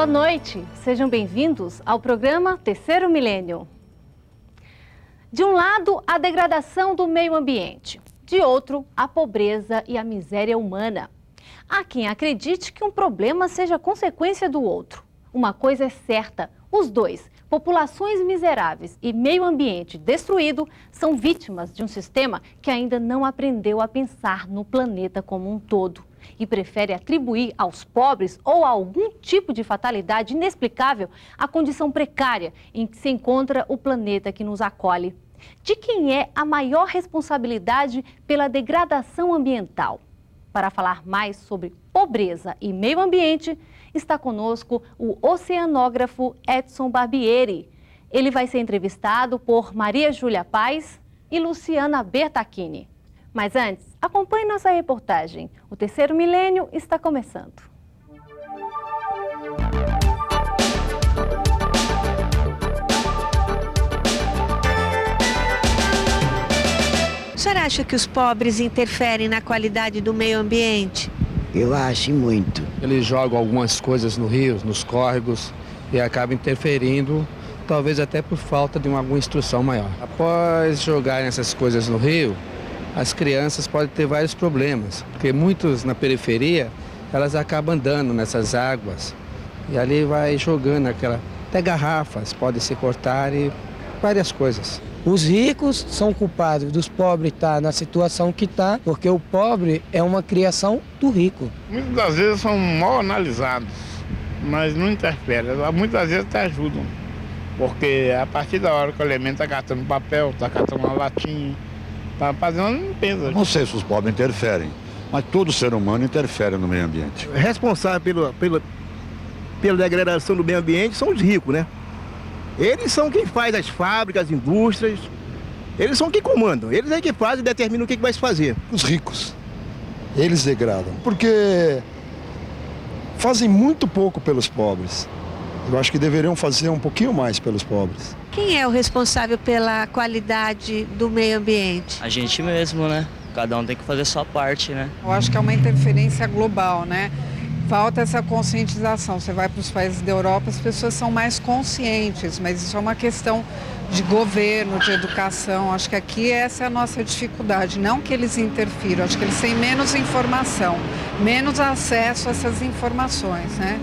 noite, sejam bem-vindos ao programa Terceiro Milênio. De um lado, a degradação do meio ambiente, de outro, a pobreza e a miséria humana. Há quem acredite que um problema seja consequência do outro. Uma coisa é certa, os dois, populações miseráveis e meio ambiente destruído, são vítimas de um sistema que ainda não aprendeu a pensar no planeta como um todo e prefere atribuir aos pobres ou a algum tipo de fatalidade inexplicável a condição precária em que se encontra o planeta que nos acolhe. De quem é a maior responsabilidade pela degradação ambiental? Para falar mais sobre pobreza e meio ambiente, está conosco o oceanógrafo Edson Barbieri. Ele vai ser entrevistado por Maria Júlia Paz e Luciana Bertacchini. Mas antes, acompanhe nossa reportagem. O Terceiro Milênio está começando. A senhora acha que os pobres interferem na qualidade do meio ambiente? Eu acho muito. Eles jogam algumas coisas no rio, nos córregos, e acabam interferindo, talvez até por falta de alguma instrução maior. Após jogarem essas coisas no rio, as crianças podem ter vários problemas, porque muitos na periferia, elas acabam andando nessas águas, e ali vai jogando até garrafas, podem se cortar e várias coisas. Os ricos são culpados dos pobres estar na situação que está, porque o pobre é uma criação do rico. Muitas das vezes são mal analisados, mas não interferem. Muitas vezes até ajudam, porque a partir da hora que o elemento está catando papel, está catando uma latinha, está fazendo uma limpeza. Não sei se os pobres interferem, mas todo ser humano interfere no meio ambiente. Responsável pela degradação do meio ambiente são os ricos, né? Eles são quem faz as fábricas, as indústrias, eles são quem comandam, eles é que fazem e determinam o que vai se fazer. Os ricos, eles degradam, porque fazem muito pouco pelos pobres. Eu acho que deveriam fazer um pouquinho mais pelos pobres. Quem é o responsável pela qualidade do meio ambiente? A gente mesmo, né? Cada um tem que fazer a sua parte, né? Eu acho que é uma interferência global, né? Falta essa conscientização. Você vai para os países da Europa, as pessoas são mais conscientes, mas isso é uma questão de governo, de educação. Acho que aqui essa é a nossa dificuldade. Não que eles interfiram, acho que eles têm menos informação, menos acesso a essas informações, né?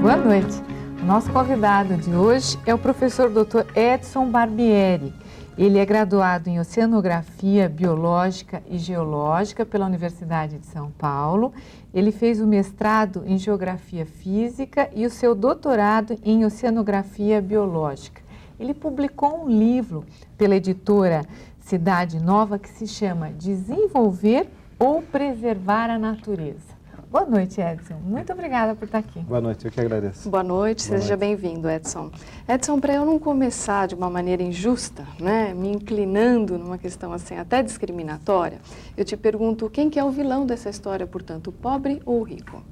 Boa noite. O nosso convidado de hoje é o professor Dr. Edson Barbieri. Ele é graduado em Oceanografia Biológica e Geológica pela Universidade de São Paulo. Ele fez o mestrado em Geografia Física e o seu doutorado em Oceanografia Biológica. Ele publicou um livro pela editora Cidade Nova que se chama Desenvolver ou Preservar a Natureza. Boa noite, Edson. Muito obrigada por estar aqui. Boa noite, eu que agradeço. Boa noite, seja bem-vindo, Edson. Edson, para eu não começar de uma maneira injusta, né, me inclinando numa questão assim até discriminatória, eu te pergunto quem que é o vilão dessa história, portanto, o pobre ou o rico?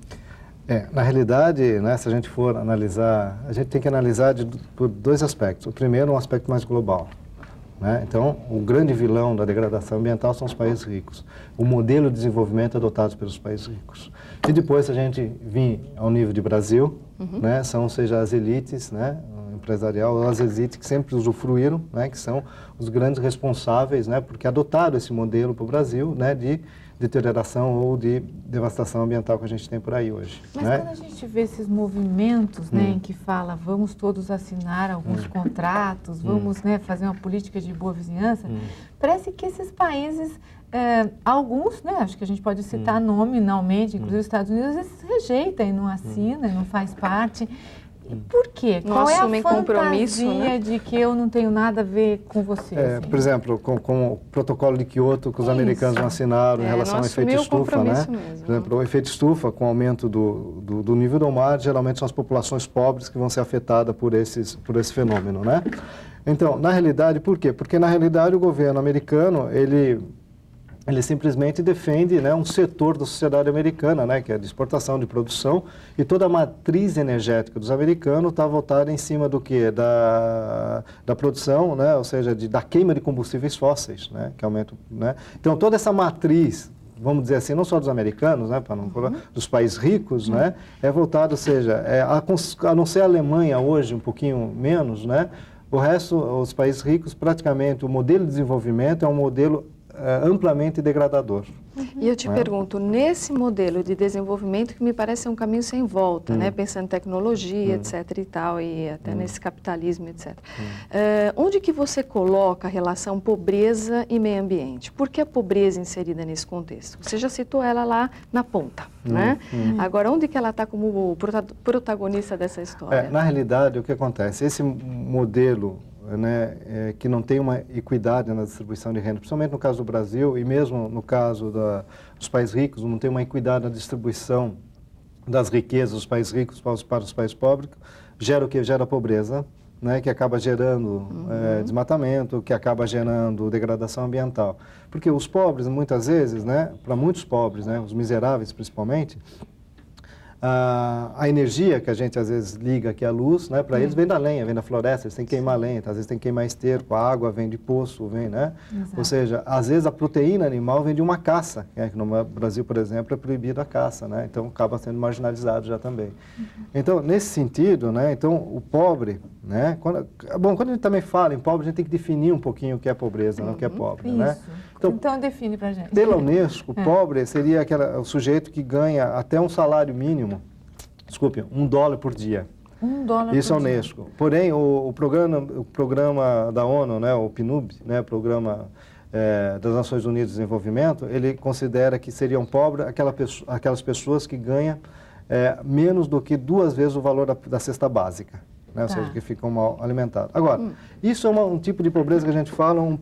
Na realidade, né, se a gente for analisar, a gente tem que analisar por dois aspectos. O primeiro, um aspecto mais global. Né? Então, o grande vilão da degradação ambiental são os países ricos. O modelo de desenvolvimento adotado pelos países ricos. E depois, se a gente vir ao nível de Brasil, né, são seja as elites, né, empresarial, as elites que sempre usufruíram, né, que são os grandes responsáveis, né, porque adotaram esse modelo para o Brasil, né, de deterioração ou de devastação ambiental que a gente tem por aí hoje. Mas né? quando a gente vê esses movimentos, né, em que fala vamos todos assinar alguns contratos, vamos, né, fazer uma política de boa vizinhança, parece que esses países, alguns, né, acho que a gente pode citar nominalmente, inclusive os Estados Unidos, às vezes rejeita e não assina, e não faz parte. Por quê? Qual é a fantasia de que eu não tenho nada a ver com você? Assim? Por exemplo, com o protocolo de Kyoto que os americanos assinaram em relação ao efeito estufa, né? Por exemplo, o efeito estufa, com o aumento do nível do mar, geralmente são as populações pobres que vão ser afetadas por esse fenômeno, né? Então, na realidade, por quê? Porque na realidade o governo americano, ele simplesmente defende, né, um setor da sociedade americana, né, que é de exportação, de produção, e toda a matriz energética dos americanos está voltada em cima do quê? Da produção, né, ou seja, da queima de combustíveis fósseis, né, que aumenta, né? Então, toda essa matriz vamos dizer assim, não só dos americanos, né, para não falar, dos países ricos, né, é voltado, ou seja, a não ser a Alemanha hoje, um pouquinho menos, né, o resto, os países ricos, praticamente, o modelo de desenvolvimento é um modelo amplamente degradador. E eu te pergunto, nesse modelo de desenvolvimento que me parece um caminho sem volta, né? Pensando em tecnologia, etc. e tal, e até nesse capitalismo, etc. Onde que você coloca a relação pobreza e meio ambiente? Por que a pobreza inserida nesse contexto? Você já citou ela lá na ponta, né? Agora, onde que ela está como protagonista dessa história? Na realidade, o que acontece? Esse modelo, né, que não tem uma equidade na distribuição de renda, principalmente no caso do Brasil e mesmo no caso dos países ricos, não tem uma equidade na distribuição das riquezas dos países ricos para os países pobres, gera o que? Gera pobreza, né, que acaba gerando desmatamento, que acaba gerando degradação ambiental. Porque os pobres, muitas vezes, né, para muitos pobres, né, os miseráveis principalmente, a energia que a gente às vezes liga aqui, a luz, né, para eles vem da lenha, vem da floresta, eles têm que queimar lenha, às vezes tem que queimar esterco, a água vem de poço, vem, né? Ou seja, às vezes a proteína animal vem de uma caça, né, que no Brasil, por exemplo, é proibida a caça, né? Então acaba sendo marginalizado já também. Então, nesse sentido, né, então o pobre, né, quando a gente também fala em pobre, a gente tem que definir um pouquinho o que é pobreza, né, o que é pobre, né? Então define pra gente. Pela Unesco, pobre seria o sujeito que ganha até um salário mínimo, desculpe, $1 por dia. $1 Isso é por dia. Unesco. Porém, o programa da ONU, né, o PNUD, né, Programa das Nações Unidas de Desenvolvimento, ele considera que seriam pobres aquelas pessoas que ganham menos do que 2 vezes o valor da cesta básica. Né? Ou seja, que ficam mal alimentados. Agora, isso é um tipo de pobreza que a gente fala, um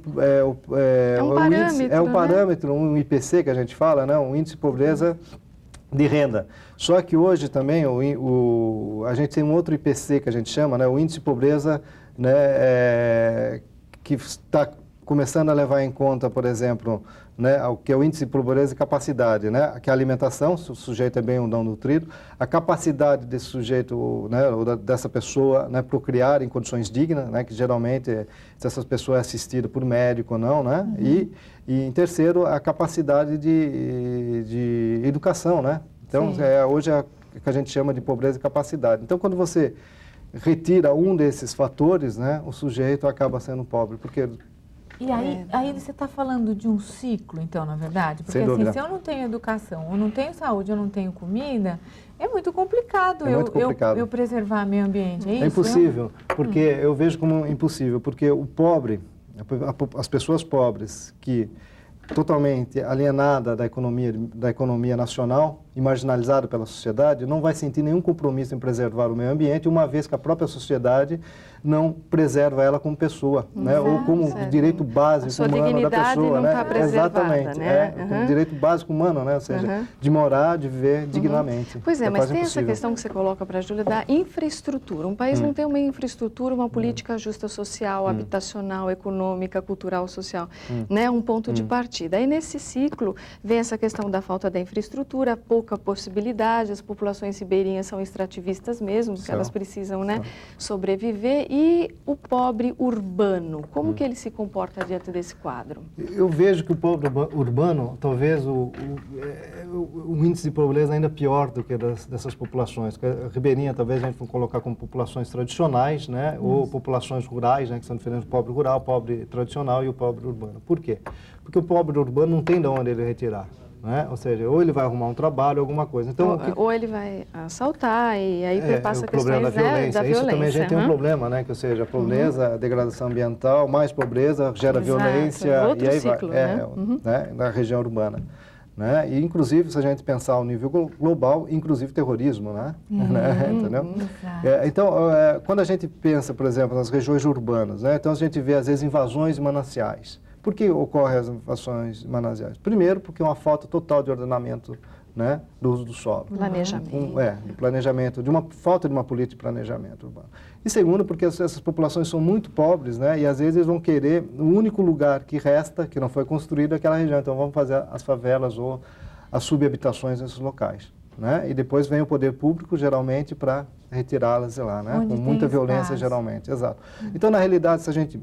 parâmetro, um IPC que a gente fala, né? Um índice de pobreza de renda. Só que hoje também a gente tem um outro IPC que a gente chama, né? O índice de pobreza, né? Que está começando a levar em conta, por exemplo, né, o que é o índice de pobreza e capacidade, né, que é a alimentação, se o sujeito é bem ou não nutrido, a capacidade desse sujeito, né, ou dessa pessoa, né, procriar em condições dignas, né, que geralmente se essa pessoa é assistida por médico ou não, né, e em terceiro, a capacidade de educação, né. Então, hoje é o que a gente chama de pobreza e capacidade. Então, quando você retira um desses fatores, né, o sujeito acaba sendo pobre, porque... E aí você está falando de um ciclo, então, na verdade? Porque assim, se eu não tenho educação, eu não tenho saúde, eu não tenho comida, é muito complicado, eu preservar meio ambiente, é isso? É impossível, porque eu vejo como impossível, porque o pobre, as pessoas pobres que totalmente alienada da economia nacional e marginalizada pela sociedade, não vai sentir nenhum compromisso em preservar o meio ambiente, uma vez que a própria sociedade não preserva ela como pessoa, né? Ou como direito básico humano da pessoa, não né? Tá preservada, exatamente, né? Como direito básico humano, né? Ou seja, de morar, de viver dignamente. Pois mas tem essa questão que você coloca para a Júlia da infraestrutura. Um país não tem uma infraestrutura, uma política justa social, habitacional, econômica, cultural, social, né? Um ponto de partida. Aí nesse ciclo vem essa questão da falta da infraestrutura, pouca possibilidade, as populações ribeirinhas são extrativistas mesmo, porque elas precisam, né, sobreviver. E o pobre urbano, como que ele se comporta diante desse quadro? Eu vejo que o pobre urbano, talvez o índice de pobreza ainda pior do que dessas populações. A ribeirinha, talvez a gente for colocar como populações tradicionais, né, ou populações rurais, né, que são diferentes do pobre rural, o pobre tradicional e o pobre urbano. Por quê? Porque o pobre urbano não tem de onde ele retirar. Né? Ou seja, ou ele vai arrumar um trabalho, alguma coisa. Então, ou ele vai assaltar e aí perpassa questões da violência. Da Isso também a gente tem um problema, né? Que, ou seja, a pobreza, a degradação ambiental, mais pobreza gera violência. Outro e aí ciclo, né? Na região urbana. Né? E, inclusive, se a gente pensar ao nível global, inclusive terrorismo, né? Entendeu? Então, quando a gente pensa, por exemplo, nas regiões urbanas, né? Então a gente vê, às vezes, invasões de mananciais. Por que ocorrem as invasões mananciais? Primeiro, porque é uma falta total de ordenamento, né, do uso do solo. Planejamento. De planejamento, de uma falta de uma política de planejamento urbano. E segundo, porque essas populações são muito pobres, né, e às vezes eles vão querer o único lugar que resta, que não foi construído, é aquela região. Então vamos fazer as favelas ou as subhabitações nesses locais. Né? E depois vem o poder público, geralmente, para retirá-las de lá, né? Com muita violência, geralmente. Exato. Então, na realidade, se a gente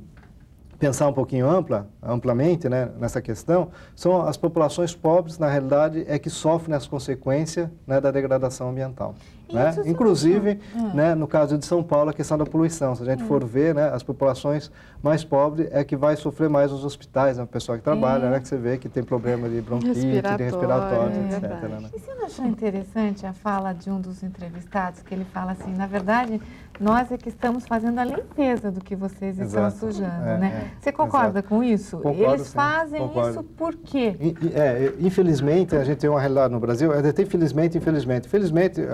pensar um pouquinho amplamente, né, nessa questão, são as populações pobres, na realidade, é que sofrem as consequências, né, da degradação ambiental. Né? Inclusive, né, no caso de São Paulo, a questão da poluição. Se a gente for ver, né, as populações mais pobres é que vai sofrer mais os hospitais, né, o pessoal que trabalha, né, que você vê que tem problema de bronquite, de respiratório, etc. Né? E você não achou interessante a fala de um dos entrevistados, que ele fala assim, na verdade, nós é que estamos fazendo a limpeza do que vocês estão sujando, né? Você concorda com isso? Concordo, eles fazem isso por quê? Infelizmente, a gente tem uma realidade no Brasil, infelizmente,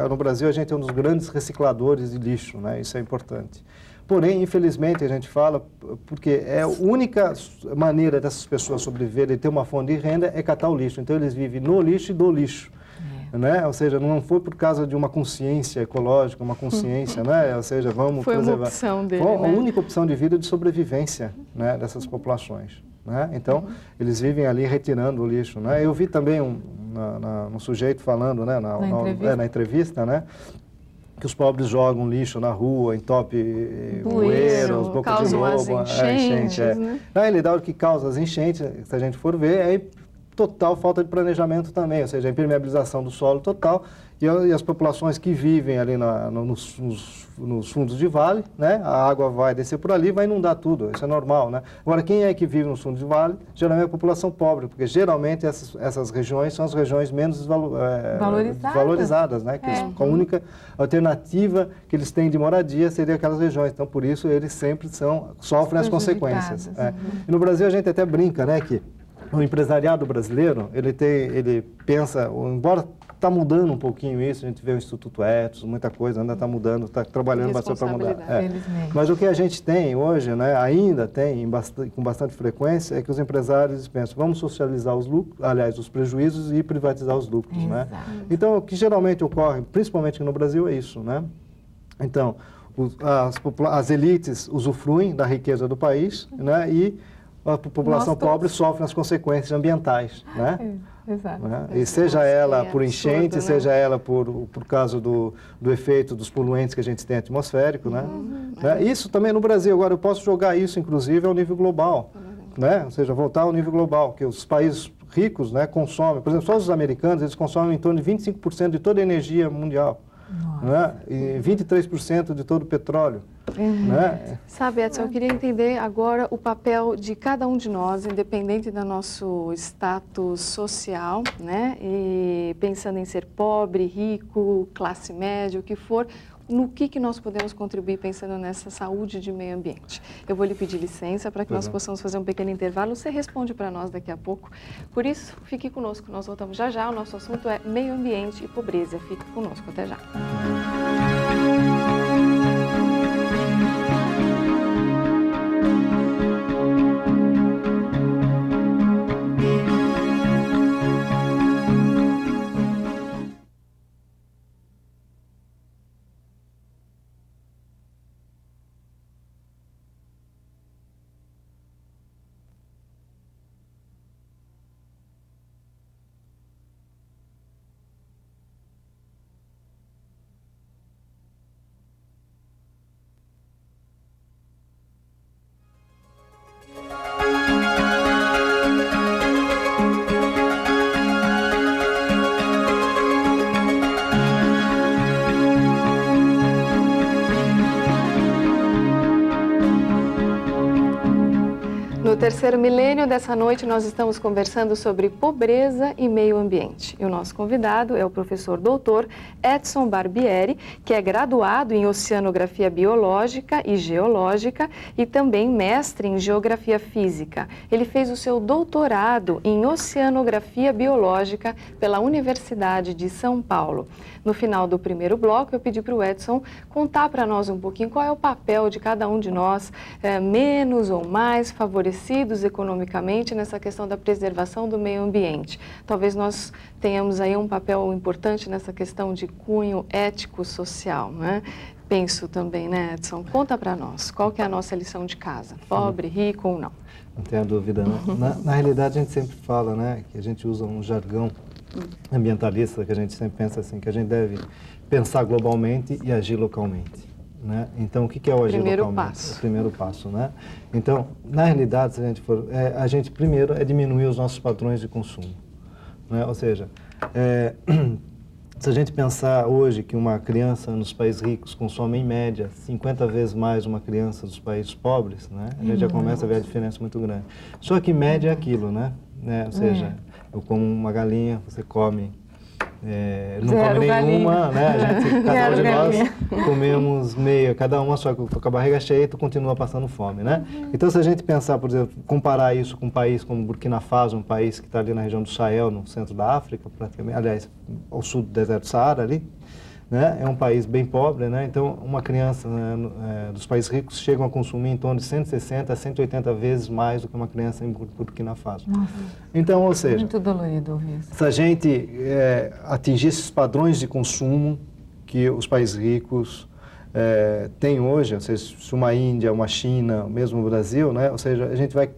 no Brasil a gente é um dos grandes recicladores de lixo, né? Isso é importante. Porém, infelizmente, a gente fala, porque é a única maneira dessas pessoas sobreviverem e ter uma fonte de renda é catar o lixo. Então, eles vivem no lixo e do lixo. Né? Ou seja, não foi por causa de uma consciência ecológica, uma consciência, né? Ou seja, vamos foi preservar. Uma opção dele, foi a né? única opção de vida de sobrevivência, né, dessas populações. Né? Então, eles vivem ali retirando o lixo. Né? Eu vi também um sujeito falando, né, na entrevista, né, que os pobres jogam lixo na rua, entope bueiros, boca de lobo, enchente. Né? Na realidade, o que causa as enchentes, se a gente for ver, é total falta de planejamento também, ou seja, a impermeabilização do solo total e as populações que vivem ali nos fundos de vale, né? A água vai descer por ali e vai inundar tudo, isso é normal, né? Agora, quem é que vive nos fundos de vale? Geralmente é a população pobre, porque geralmente essas regiões são as regiões menos valorizadas, né? Que a única alternativa que eles têm de moradia seria aquelas regiões, então por isso eles sempre sofrem as consequências. E no Brasil a gente até brinca, né, que o empresariado brasileiro, ele pensa, embora está mudando um pouquinho isso, a gente vê o Instituto Etos, muita coisa ainda está mudando, está trabalhando bastante para mudar. Mas o que a gente tem hoje, né, ainda tem com bastante frequência, é que os empresários pensam, vamos socializar os prejuízos e privatizar os lucros. Né? Então, o que geralmente ocorre, principalmente no Brasil, é isso. Né? Então, as elites usufruem da riqueza do país, né, e a população pobre sofre as consequências ambientais, né? Exato. Né? E seja ela por enchente, seja ela por causa do efeito dos poluentes que a gente tem atmosférico, né? Isso também no Brasil. Agora, eu posso jogar isso, inclusive, ao nível global, né? Ou seja, voltar ao nível global, que os países ricos, né, consomem, por exemplo, só os americanos, eles consomem em torno de 25% de toda a energia mundial, né? E 23% de todo o petróleo. Né? Sabe, Edson, eu queria entender agora o papel de cada um de nós, independente do nosso status social, né? E pensando em ser pobre, rico, classe média, o que for, no que nós podemos contribuir pensando nessa saúde de meio ambiente. Eu vou lhe pedir licença para que nós possamos fazer um pequeno intervalo. Você responde para nós daqui a pouco. Por isso, fique conosco. Nós voltamos já já. O nosso assunto é meio ambiente e pobreza. Fique conosco. Até já. No terceiro milênio dessa noite, nós estamos conversando sobre pobreza e meio ambiente. E o nosso convidado é o professor doutor Edson Barbieri, que é graduado em Oceanografia Biológica e Geológica e também mestre em Geografia Física. Ele fez o seu doutorado em Oceanografia Biológica pela Universidade de São Paulo. No final do primeiro bloco, eu pedi para o Edson contar para nós um pouquinho qual é o papel de cada um de nós, menos ou mais favorecidos economicamente nessa questão da preservação do meio ambiente. Talvez nós tenhamos aí um papel importante nessa questão de cunho ético-social, né? Penso também, né, Edson? Conta para nós, qual que é a nossa lição de casa? Pobre, rico ou não? Não tenho dúvida, né? Na realidade, a gente sempre fala, né, que a gente usa um jargão ambientalista, que a gente sempre pensa assim, que a gente deve pensar globalmente e agir localmente. né? Então, o que é o agir localmente? O primeiro passo, né? Então, na realidade, se a gente for, a gente primeiro é diminuir os nossos padrões de consumo, né? Ou seja, se a gente pensar hoje que uma criança nos países ricos consome em média 50 vezes mais uma criança dos países pobres, né? A gente já começa a ver a diferença muito grande. Só que média é aquilo, né? Ou seja, eu como uma galinha, você come... não come nenhuma, né? A gente, cada um de nós comemos meia, cada uma só com a barriga cheia e tu continua passando fome, né? Então, se a gente pensar, por exemplo, comparar isso com um país como Burkina Faso, um país que está ali na região do Sahel, no centro da África, praticamente, aliás, ao sul do deserto do Saara ali, né? É um país bem pobre, né? Então, uma criança dos países ricos chega a consumir em torno de 160 a 180 vezes mais do que uma criança em Burkina Faso. Nossa. Então, ou seja... Muito dolorido ouvir isso. Se a gente atingir esses padrões de consumo que os países ricos têm hoje, ou seja, se uma Índia, uma China, mesmo o Brasil, né? Ou seja, a gente vai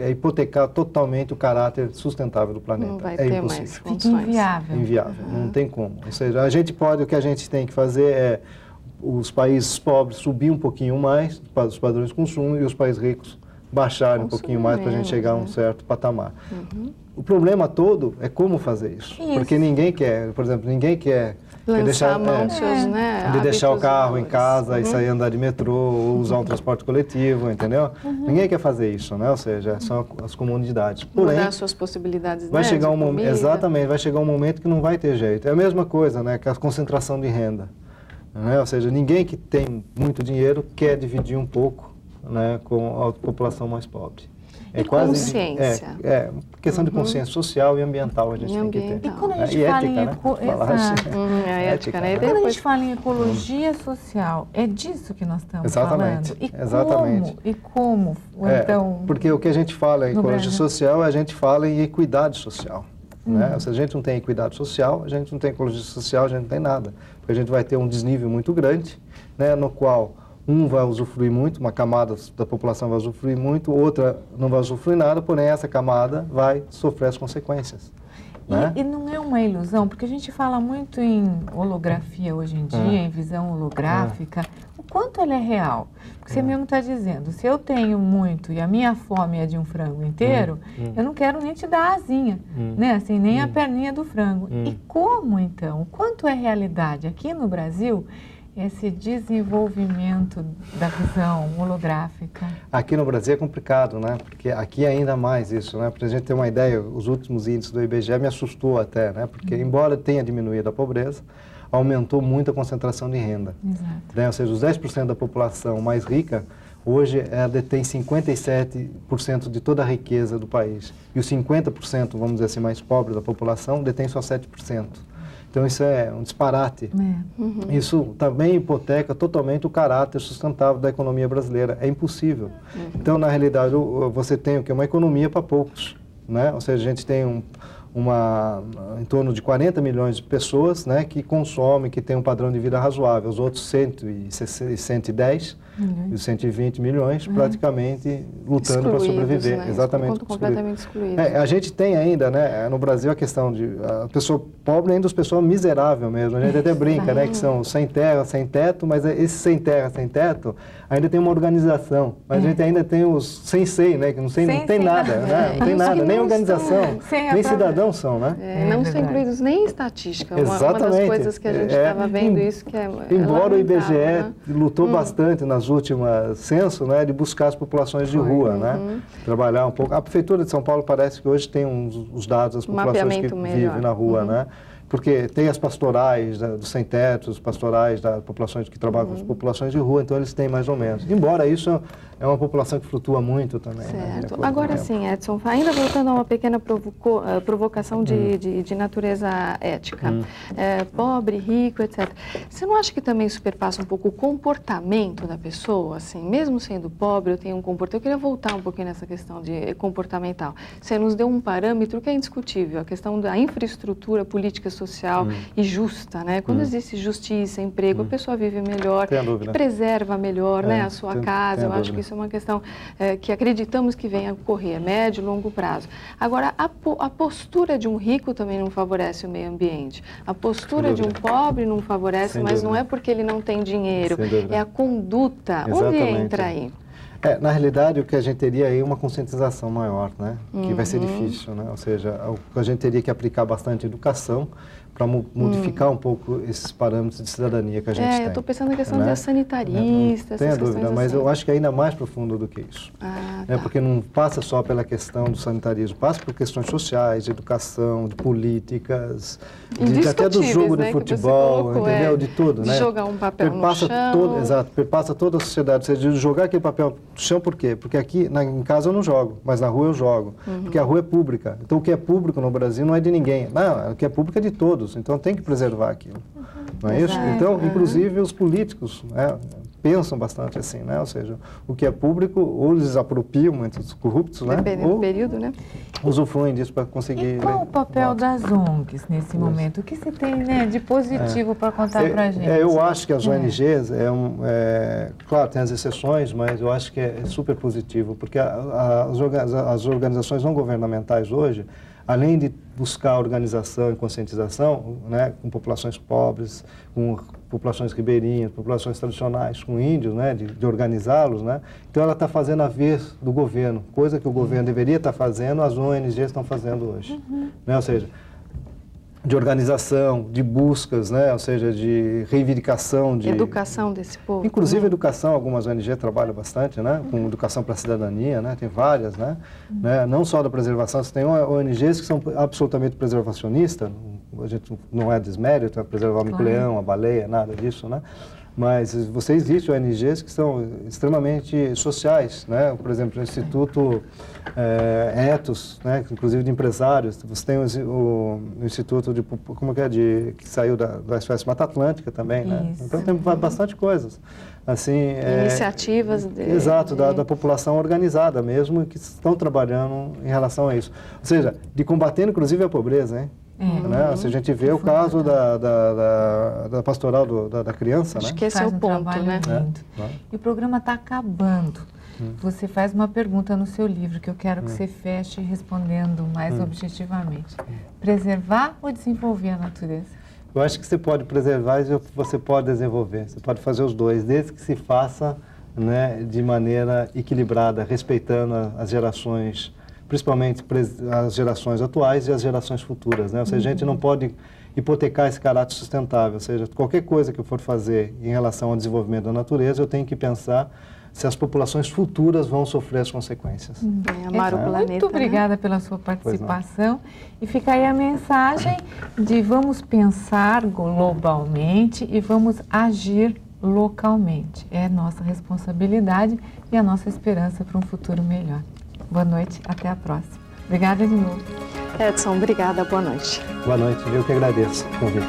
hipotecar totalmente o caráter sustentável do planeta. Não vai ter impossível. mais condições. Inviável. Inviável, não tem como. Ou seja, o que a gente tem que fazer é os países pobres subir um pouquinho mais os padrões de consumo e os países ricos baixarem um pouquinho mais para a gente chegar a um certo patamar. O problema todo é como fazer isso. Porque ninguém quer, por exemplo, lançar a mão dos seus, de deixar o carro em casa e sair andar de metrô ou usar um transporte coletivo, entendeu? Ninguém quer fazer isso, né? Ou seja, são as comunidades. Porém, mudar as suas possibilidades, vai chegar de um momento, exatamente, vai chegar um momento que não vai ter jeito. É a mesma coisa, né? Que a concentração de renda, né? Ou seja, ninguém que tem muito dinheiro quer dividir um pouco, né, com a população mais pobre. E consciência. Questão de consciência social e ambiental a gente tem que ter. E quando a gente fala em ética, né? Quando a gente fala em ecologia social, é disso que nós estamos falando? Exatamente. E como? Então, porque o que a gente fala em ecologia social, a gente fala em equidade social. Né? Se a gente não tem equidade social, a gente não tem ecologia social, a gente não tem nada. Porque a gente vai ter um desnível muito grande, né, no qual um vai usufruir muito, uma camada da população vai usufruir muito, outra não vai usufruir nada, porém essa camada vai sofrer as consequências. Né? E não é uma ilusão, porque a gente fala muito em holografia hoje em dia, em visão holográfica, o quanto ela é real. Porque você mesmo está dizendo, se eu tenho muito e a minha fome é de um frango inteiro, eu não quero nem te dar a asinha, né? Assim, nem a perninha do frango. E como então? O quanto é realidade aqui no Brasil esse desenvolvimento da visão holográfica? Aqui no Brasil é complicado, né? Porque aqui é ainda mais isso, né? Para a gente ter uma ideia, os últimos índices do IBGE me assustou até, né? Porque embora tenha diminuído a pobreza, aumentou muito a concentração de renda. Exato. Né? Ou seja, os 10% da população mais rica, hoje ela detém 57% de toda a riqueza do país. E os 50%, vamos dizer assim, mais pobres da população, detém só 7%. Então, isso é um disparate. Isso também hipoteca totalmente o caráter sustentável da economia brasileira. É impossível. Então, na realidade, você tem o quê? Uma economia para poucos, né? Ou seja, a gente tem em torno de 40 milhões de pessoas, né, que consomem, que têm um padrão de vida razoável. Os outros 110 e 120 milhões praticamente lutando para sobreviver. Né? Exatamente. Completamente excluídos. A gente tem ainda, né, no Brasil, a questão de a pessoa pobre ainda as pessoas miseráveis mesmo. A gente até brinca, né, que são sem terra, sem teto, mas esse sem terra, sem teto, ainda tem uma organização. Mas a gente ainda tem os sem SEI, né, que não tem nada, né? Não tem nada, nem organização, nem cidadão são, né? Não são incluídos nem em estatística. Uma das coisas que a gente estava vendo isso que embora o IBGE lutou bastante nas últimas censos, né, de buscar as populações de rua, né? Trabalhar um pouco. A Prefeitura de São Paulo parece que hoje tem os dados das populações que vivem na rua, né? Porque tem as pastorais dos sem-teto, os pastorais das populações que trabalham com as populações de rua, então eles têm mais ou menos. Embora isso é uma população que flutua muito também. Certo. Né? Agora sim, Edson, ainda voltando a uma pequena provocação de natureza ética. Pobre, rico, etc. Você não acha que também superpassa um pouco o comportamento da pessoa? Assim, mesmo sendo pobre, eu tenho um comportamento... Eu queria voltar um pouquinho nessa questão de comportamental. Você nos deu um parâmetro que é indiscutível, a questão da infraestrutura política social e justa, né? Quando existe justiça, emprego, a pessoa vive melhor, preserva melhor, né, a sua casa. Eu acho que isso é uma questão que acreditamos que venha a ocorrer a médio e longo prazo. Agora, a postura de um rico também não favorece o meio ambiente. A postura de um pobre não favorece, mas não é porque ele não tem dinheiro, é a conduta. Onde entra aí? Na realidade, o que a gente teria aí é uma conscientização maior, né? Que vai ser difícil, né? Ou seja, a gente teria que aplicar bastante educação para modificar um pouco esses parâmetros de cidadania que a gente tem. Eu estou pensando na questão de sanitarista, essas dúvida, mas eu acho que é ainda mais profundo do que isso. Porque não passa só pela questão do sanitarismo, passa por questões sociais, de educação, de políticas, até do jogo de futebol, entendeu? De tudo, né? De jogar um papel no chão. Exato, perpassa toda a sociedade. Ou seja, de jogar aquele papel no chão, por quê? Porque aqui em casa eu não jogo, mas na rua eu jogo. Porque a rua é pública. Então o que é público no Brasil não é de ninguém. Não, o que é público é de todos. Então tem que preservar aquilo, não é isso? Então, inclusive os políticos pensam bastante assim, né? Ou seja, o que é público, ou eles apropriam, muitos corruptos, né? Dependendo do período, né? Usufruem disso para conseguir... E qual o papel das ONGs nesse momento? O que se tem, né, de positivo para contar para a gente? Eu acho que as ONGs, claro, tem as exceções, mas eu acho que é super positivo, porque as organizações não governamentais hoje, além de buscar organização e conscientização, né, com populações pobres, com populações ribeirinhas, populações tradicionais, com índios, né, de organizá-los, né, então ela está fazendo a vez do governo, coisa que o governo deveria estar fazendo, as ONGs estão fazendo hoje, né, ou seja, de organização, de buscas, né? Ou seja, de reivindicação, de... Educação desse povo. Inclusive educação, algumas ONGs trabalham bastante, né? Com educação para a cidadania, né? Tem várias, né? Não só da preservação, tem ONGs que são absolutamente preservacionistas, a gente não é desmérito, é preservar o mico-leão, a baleia, nada disso, né? Mas existem ONGs que são extremamente sociais, né? Por exemplo, o Instituto Ethos, né? Inclusive de empresários. Você tem o Instituto que saiu da SOS Mata Atlântica também, né? Então tem bastante coisas. Assim, iniciativas exato, da população organizada mesmo, que estão trabalhando em relação a isso. Ou seja, de combatendo inclusive a pobreza, hein? Né? Se a gente vê o caso da pastoral da criança, acho que esse é o ponto, né? E o programa está acabando. Você faz uma pergunta no seu livro que eu quero que você feche respondendo mais objetivamente. Preservar ou desenvolver a natureza? Eu acho que você pode preservar e você pode desenvolver. Você pode fazer os dois, desde que se faça, né, de maneira equilibrada, respeitando as gerações, principalmente as gerações atuais e as gerações futuras, né? Ou seja, a gente não pode hipotecar esse caráter sustentável, ou seja, qualquer coisa que eu for fazer em relação ao desenvolvimento da natureza, eu tenho que pensar se as populações futuras vão sofrer as consequências. Amar o planeta. Muito obrigada pela sua participação. E fica aí a mensagem de vamos pensar globalmente e vamos agir localmente. É nossa responsabilidade e a nossa esperança para um futuro melhor. Boa noite, até a próxima. Obrigada de novo. Edson, obrigada, boa noite. Boa noite, eu que agradeço o convite.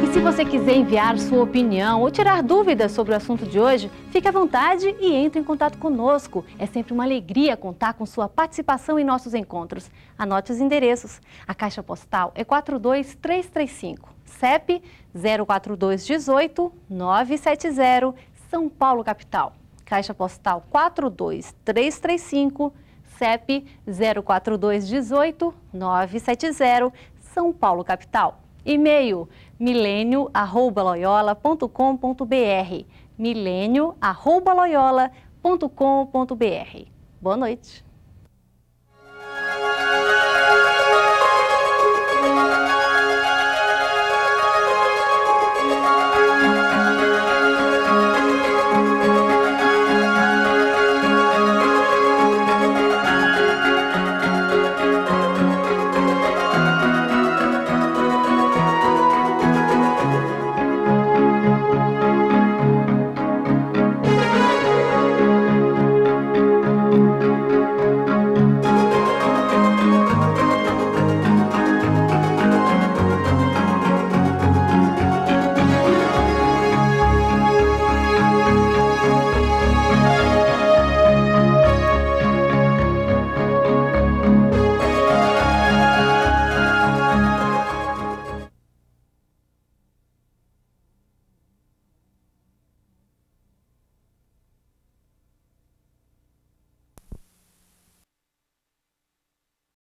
E se você quiser enviar sua opinião ou tirar dúvidas sobre o assunto de hoje, fique à vontade e entre em contato conosco. É sempre uma alegria contar com sua participação em nossos encontros. Anote os endereços. A caixa postal é 42335. CEP 04218-970, São Paulo, capital. Caixa postal 42335, CEP 04218-970, São Paulo, capital. E-mail milênio@loyola.com.br, milênio@loyola.com.br. Boa noite.